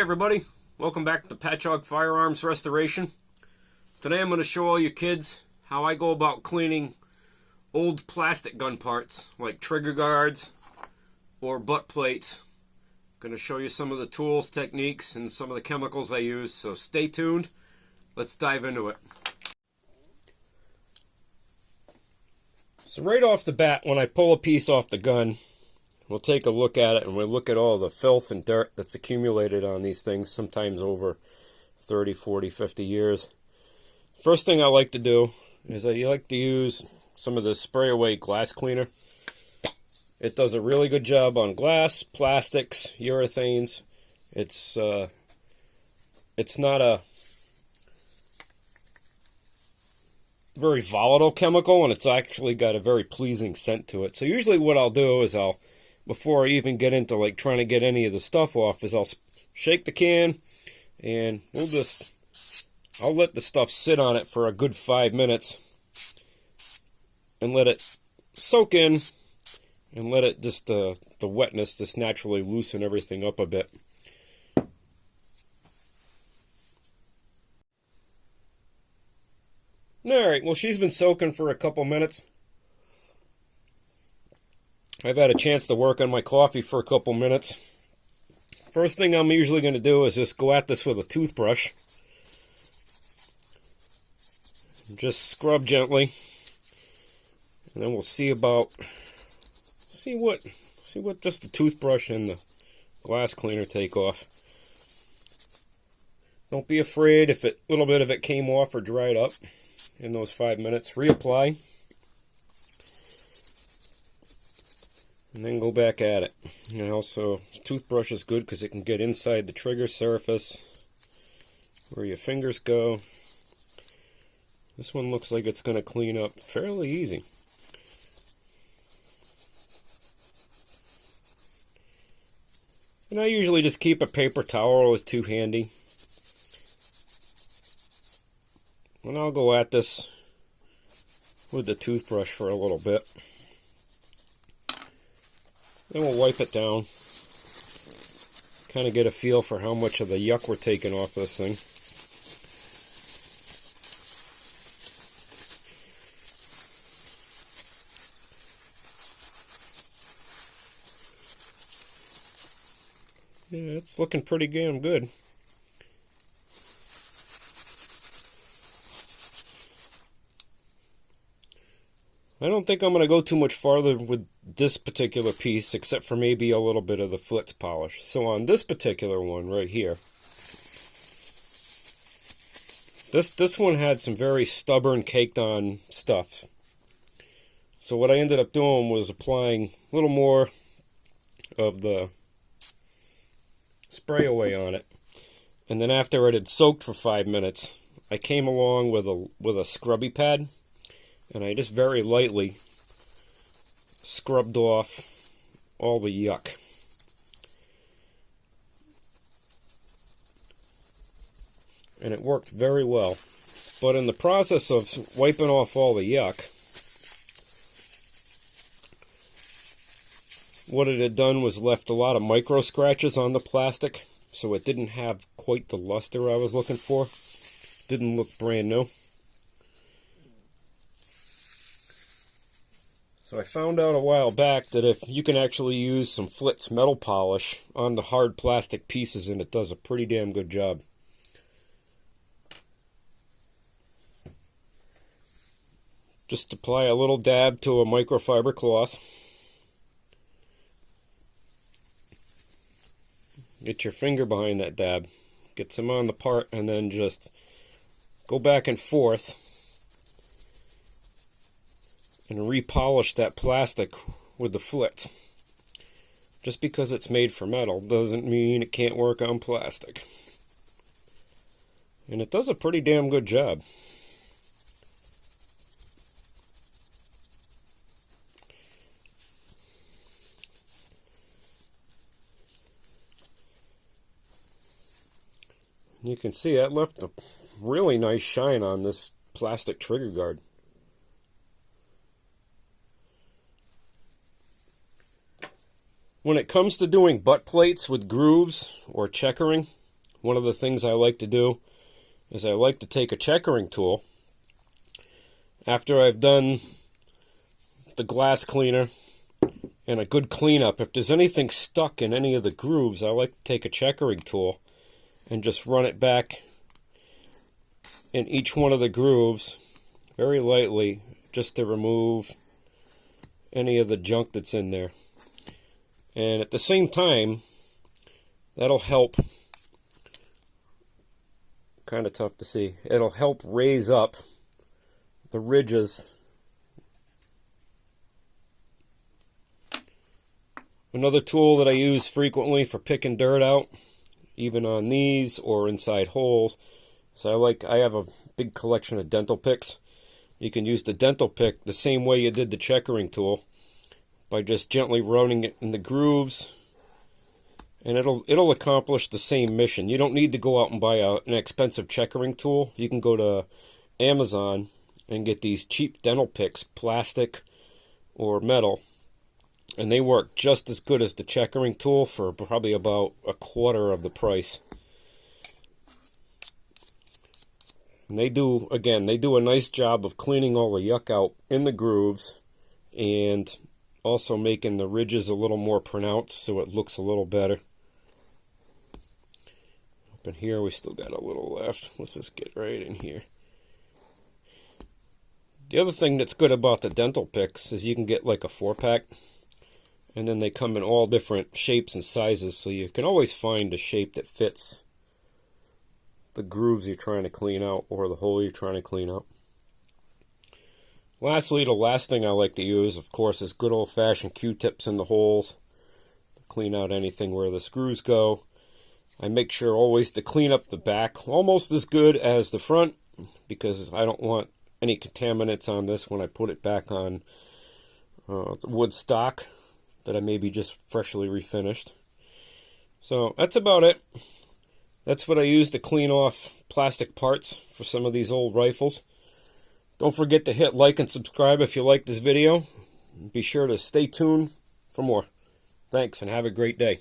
everybody, welcome back to Patchogue Firearms Restoration. Today I'm going to show all you kids how I go about cleaning old plastic gun parts like trigger guards or butt plates. I'm going to show you some of the tools, techniques, and some of the chemicals I use, so stay tuned. Let's dive into it. So right off the bat, when I pull a piece off the gun, we'll take a look at it and we'll look at all the filth and dirt that's accumulated on these things, sometimes over 30, 40, 50 years. First thing I like to do is I like to use some of this spray away glass cleaner. It does a really good job on glass, plastics, urethanes. It's not a very volatile chemical, and it's actually got a very pleasing scent to it. So usually what I'll do is before I even get into like trying to get any of the stuff off, is I'll shake the can and I'll let the stuff sit on it for a good 5 minutes and let it soak in and let it just the wetness just naturally loosen everything up a bit. Alright, well, she's been soaking for a couple minutes. I've had a chance to work on my coffee for a couple minutes. First thing I'm usually going to do is just go at this with a toothbrush. Just scrub gently. And then we'll see what just the toothbrush and the glass cleaner take off. Don't be afraid if a little bit of it came off or dried up in those 5 minutes. Reapply. And then go back at it. And also, toothbrush is good because it can get inside the trigger surface where your fingers go. This one looks like it's going to clean up fairly easy. And I usually just keep a paper towel or two handy. And I'll go at this with the toothbrush for a little bit. Then we'll wipe it down. Kind of get a feel for how much of the yuck we're taking off this thing. Yeah, it's looking pretty damn good. I don't think I'm going to go too much farther with this particular piece, except for maybe a little bit of the flitz polish. So on this particular one right here, this one had some very stubborn caked on stuff. So what I ended up doing was applying a little more of the spray away on it. And then after it had soaked for 5 minutes, I came along with a scrubby pad. And I just very lightly scrubbed off all the yuck. And it worked very well. But in the process of wiping off all the yuck, what it had done was left a lot of micro scratches on the plastic, so it didn't have quite the luster I was looking for. Didn't look brand new. So I found out a while back that if you can actually use some Flitz metal polish on the hard plastic pieces, and it does a pretty damn good job. Just apply a little dab to a microfiber cloth. Get your finger behind that dab. Get some on the part, and then just go back and forth and repolish that plastic with the Flitz. Just because it's made for metal doesn't mean it can't work on plastic. And it does a pretty damn good job. You can see that left a really nice shine on this plastic trigger guard. When it comes to doing butt plates with grooves or checkering, one of the things I like to do is I like to take a checkering tool. After I've done the glass cleaner and a good cleanup, if there's anything stuck in any of the grooves, I like to take a checkering tool and just run it back in each one of the grooves very lightly, just to remove any of the junk that's in there. And at the same time, that'll help, kind of tough to see, it'll help raise up the ridges. Another tool that I use frequently for picking dirt out, even on these or inside holes, so I have a big collection of dental picks. You can use the dental pick the same way you did the checkering tool, by just gently running it in the grooves, and it'll accomplish the same mission. You don't need to go out and buy an expensive checkering tool. You can go to Amazon and get these cheap dental picks, plastic or metal, and they work just as good as the checkering tool for probably about a quarter of the price. And they do a nice job of cleaning all the yuck out in the grooves, and also making the ridges a little more pronounced so it looks a little better. Up in here we still got a little left. Let's just get right in here. The other thing that's good about the dental picks is you can get like a 4-pack, and then they come in all different shapes and sizes, so you can always find a shape that fits the grooves you're trying to clean out or the hole you're trying to clean out. Lastly, the last thing I like to use, of course, is good old-fashioned Q-tips in the holes to clean out anything where the screws go. I make sure always to clean up the back almost as good as the front, because I don't want any contaminants on this when I put it back on the wood stock that I maybe just freshly refinished. So that's about it. That's what I use to clean off plastic parts for some of these old rifles. Don't forget to hit like and subscribe if you like this video. Be sure to stay tuned for more. Thanks, and have a great day.